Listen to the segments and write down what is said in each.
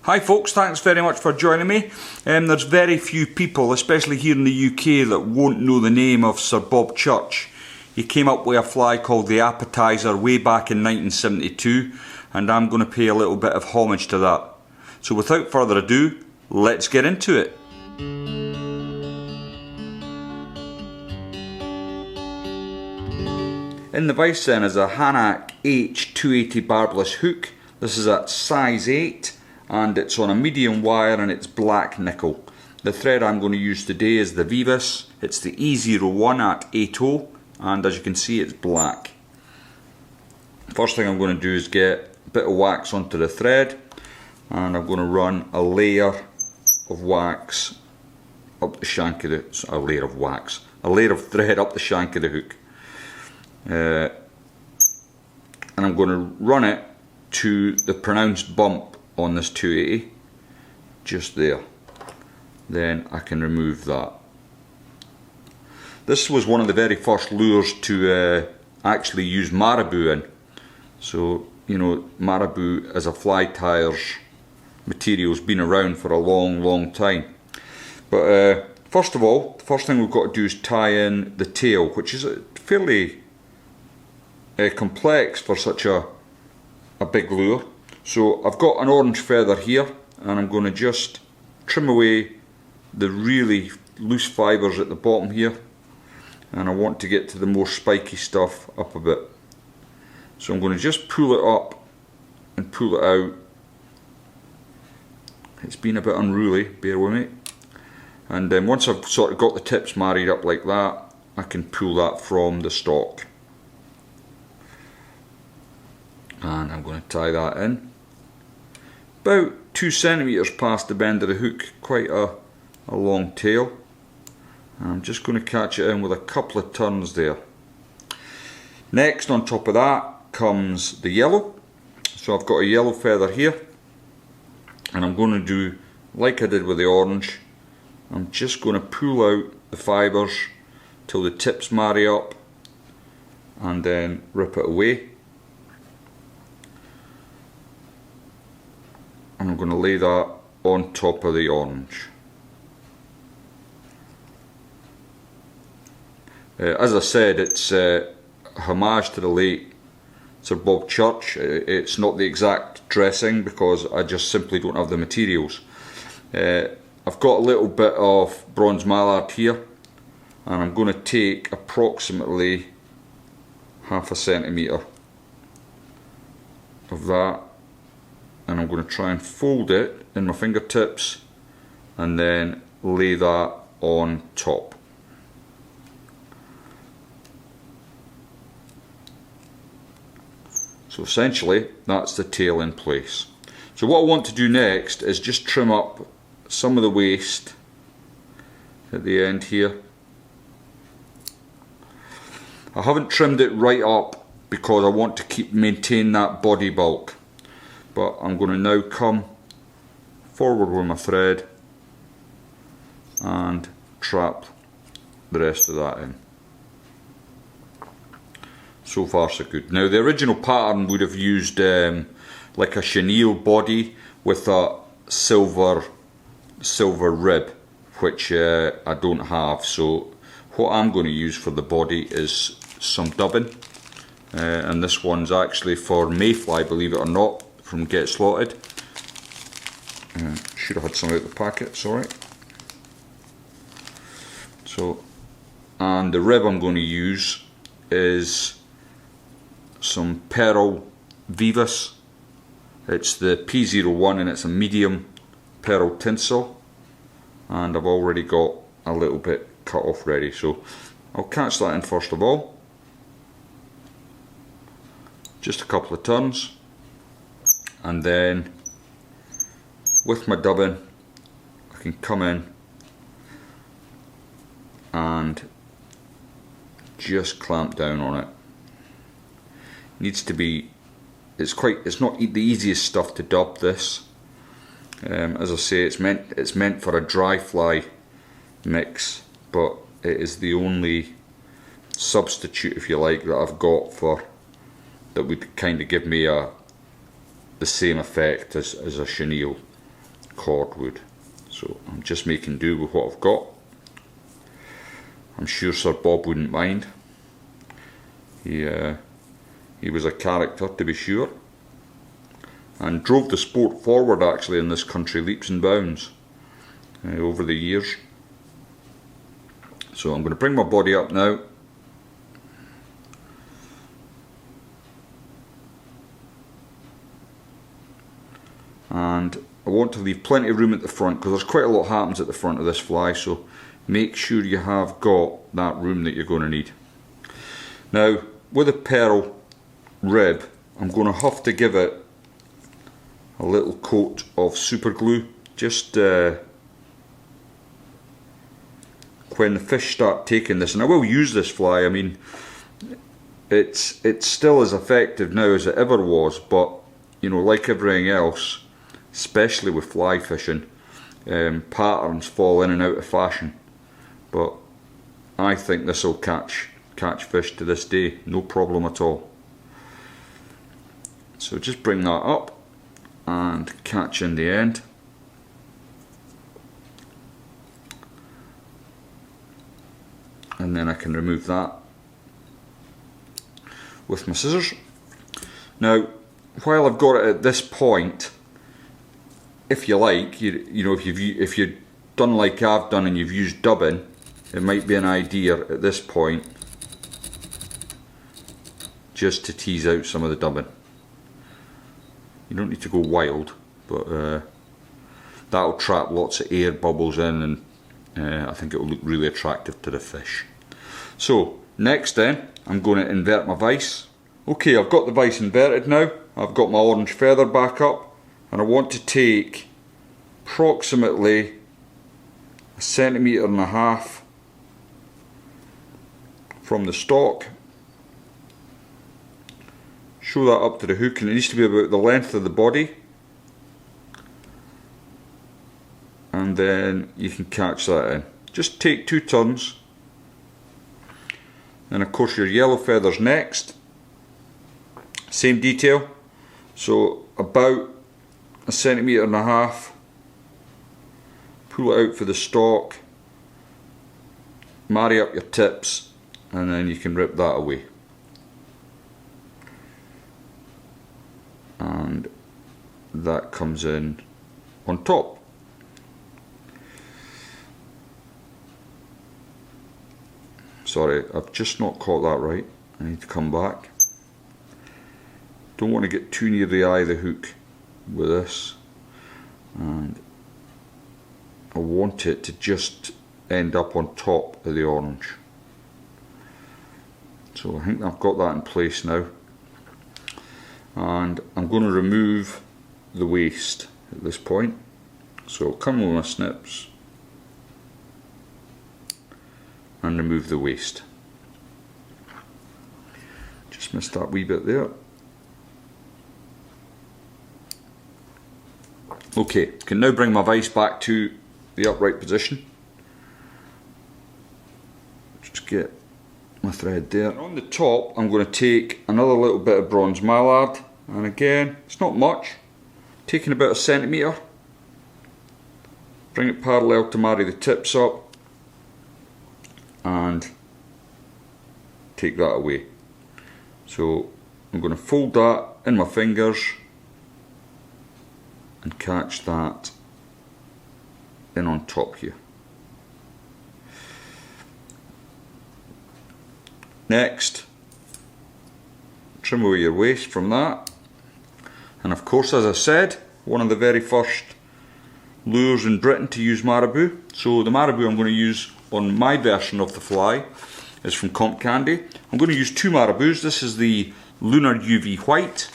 Hi folks, thanks very much for joining me. There's very few people, especially here in the UK, that won't know the name of Sir Bob Church. He came up with a fly called the Appetiser way back in 1972, and I'm going to pay a little bit of homage to that. So without further ado, let's get into it. In the vise then is a Hanak H280 barbless hook. This is at size 8 and it's on a medium wire and it's black nickel. The thread I'm going to use today is the Vivus. It's the E01 at 80 and as you can see it's black. First thing I'm going to do is get a bit of wax onto the thread and I'm going to run a layer of wax up the shank of the, a layer of thread up the shank of the hook. And I'm going to run it to the pronounced bump on this 280, just there. Then I can remove that. This was one of the very first lures to actually use marabou in. So, you know, marabou as a fly tyers material's been around for a long time. But first of all, the first thing we've got to do is tie in the tail, which is fairly complex for such a big lure. So I've got an orange feather here and I'm going to just trim away the really loose fibres at the bottom here, and I want to get to the more spiky stuff up a bit. So I'm going to just pull it up and pull it out. It's been a bit unruly, bear with me. And then once I've sort of got the tips married up like that, I can pull that from the stock. And I'm going to tie that in. About 2 centimetres past the bend of the hook, quite a long tail. And I'm just going to catch it in with a couple of turns there. Next on top of that comes the yellow. So I've got a yellow feather here. And I'm going to do like I did with the orange. I'm just going to pull out the fibres till the tips marry up and then rip it away. And I'm going to lay that on top of the orange. As I said, it's a homage to the late Sir Bob Church. It's not the exact dressing because I just simply don't have the materials. I've got a little bit of bronze mallard here and I'm going to take approximately ½ centimetre of that. And I'm going to try and fold it in my fingertips and then lay that on top. So essentially that's the tail in place. So what I want to do next is just trim up some of the waste at the end here. I haven't trimmed it right up because I want to maintain that body bulk. But I'm going to now come forward with my thread and trap the rest of that in. So far so good. Now the original pattern would have used like a chenille body with a silver rib, which I don't have. So what I'm going to use for the body is some dubbing, and this one's actually for mayfly, believe it or not, from Get Slotted. Should have had some out of the packet, sorry. So, and the rib I'm going to use is some Pearl Vivus. It's the P01 and it's a medium pearl tinsel, and I've already got a little bit cut off ready, so I'll catch that in first of all. Just a couple of turns. And then with my dubbing I can come in and just clamp down on it. Needs to be, it's not the easiest stuff to dub this. As I say, it's meant for a dry fly mix, but it is the only substitute, if you like, that I've got for that would kind of give me the same effect as a chenille. cordwood. So I'm just making do with what I've got. I'm sure Sir Bob wouldn't mind. He was a character, to be sure, and drove the sport forward actually in this country leaps and bounds over the years. So I'm going to bring my body up now. And I want to leave plenty of room at the front because there's quite a lot happens at the front of this fly, so make sure you have got that room that you're going to need. Now with a pearl rib, I'm going to have to give it a little coat of super glue just when the fish start taking this, and I will use this fly. I mean, it's still as effective now as it ever was, but you know, like everything else, especially with fly fishing, patterns fall in and out of fashion, but I think this will catch fish to this day, no problem at all. So just bring that up and catch in the end. And then I can remove that with my scissors. Now, while I've got it at this point, if you like, you know, if you've done like I've done and you've used dubbing, it might be an idea at this point just to tease out some of the dubbing. You don't need to go wild, but that'll trap lots of air bubbles in, and I think it will look really attractive to the fish. So next then, I'm going to invert my vise. Okay, I've got the vise inverted now. I've got my orange feather back up, and I want to take approximately 1.5 centimeters from the stalk. Show that up to the hook, and it needs to be about the length of the body, and then you can catch that in. Just take 2 turns, and of course your yellow feathers next, same detail, so about 1.5 centimeters, pull it out for the stalk, marry up your tips, and then you can rip that away. And that comes in on top. Sorry, I've just not caught that right. I need to come back. Don't want to get too near the eye of the hook with this, and I want it to just end up on top of the orange. So I think I've got that in place now. And I'm going to remove the waste at this point. So come with my snips and remove the waste. Just missed that wee bit there. Okay, can now bring my vise back to the upright position. Just get my thread there. And on the top, I'm going to take another little bit of bronze mallard, and again, it's not much, taking about 1 centimeter, bring it parallel to marry the tips up, and take that away. So I'm going to fold that in my fingers and catch that in on top here. Next, trim away your waste from that, and of course, as I said, one of the very first lures in Britain to use marabou. So the marabou I'm going to use on my version of the fly is from Comp Candy. I'm going to use 2 marabous. This is the Lunar UV White,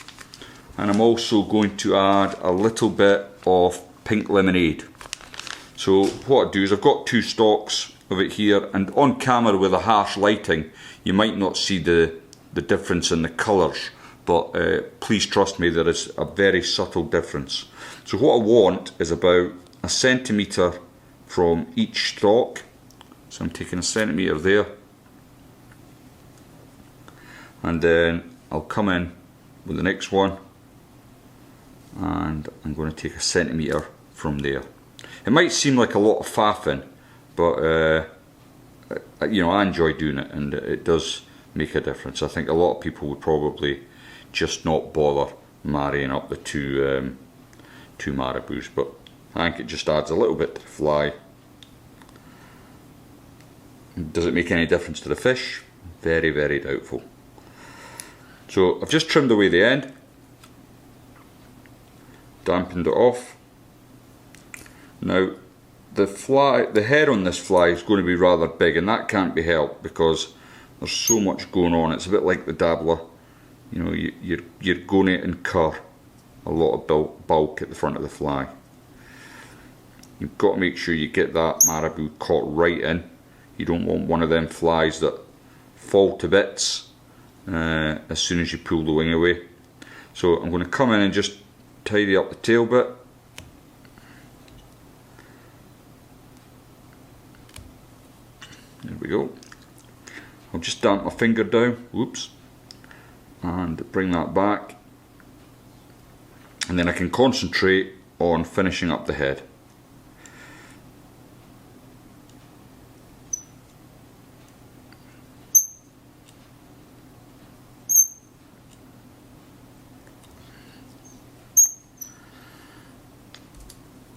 and I'm also going to add a little bit of pink lemonade. So what I do is I've got 2 stalks of it here, and on camera with the harsh lighting you might not see the difference in the colours, but please trust me, there is a very subtle difference. So what I want is about 1 centimetre from each stalk. So I'm taking 1 centimetre there, and then I'll come in with the next one, and I'm going to take 1 centimetre from there. It might seem like a lot of faffing, but you know, I enjoy doing it, and it does make a difference. I think a lot of people would probably just not bother marrying up the two marabous, but I think it just adds a little bit to the fly. Does it make any difference to the fish? Very, very doubtful. So I've just trimmed away the end, dampened it off. Now the head on this fly is going to be rather big, and that can't be helped because there's so much going on. It's a bit like the dabbler. You know, you're going to incur a lot of bulk at the front of the fly. You've got to make sure you get that marabou caught right in. You don't want one of them flies that fall to bits as soon as you pull the wing away. So I'm going to come in and just tidy up the tail bit. There we go. I'll just damp my finger down, whoops, and bring that back, and then I can concentrate on finishing up the head.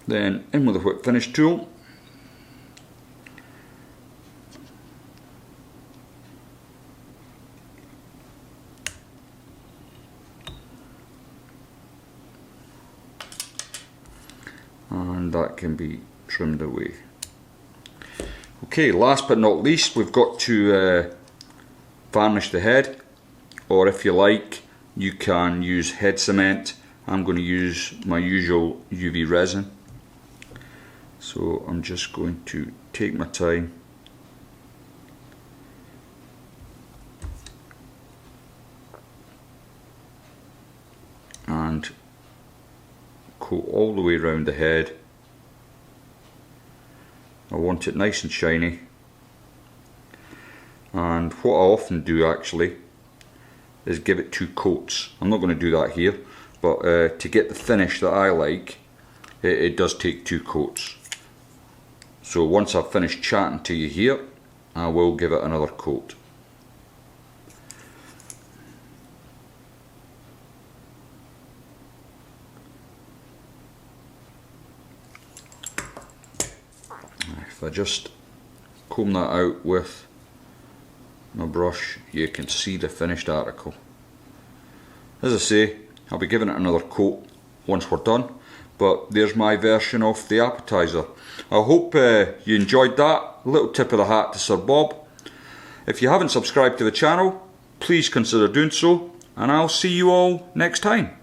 Then in with the whip finish tool. And that can be trimmed away. Okay, last but not least, we've got to varnish the head, or if you like, you can use head cement. I'm going to use my usual UV resin. So I'm just going to take my time and coat all the way around the head. I want it nice and shiny, and what I often do actually is give it 2 coats. I'm not going to do that here, but to get the finish that I like, it does take 2 coats. So once I've finished chatting to you here, I will give it another coat. If I just comb that out with my brush, you can see the finished article. As I say, I'll be giving it another coat once we're done, but there's my version of the appetizer. I hope you enjoyed that. A little tip of the hat to Sir Bob. If you haven't subscribed to the channel, please consider doing so, and I'll see you all next time.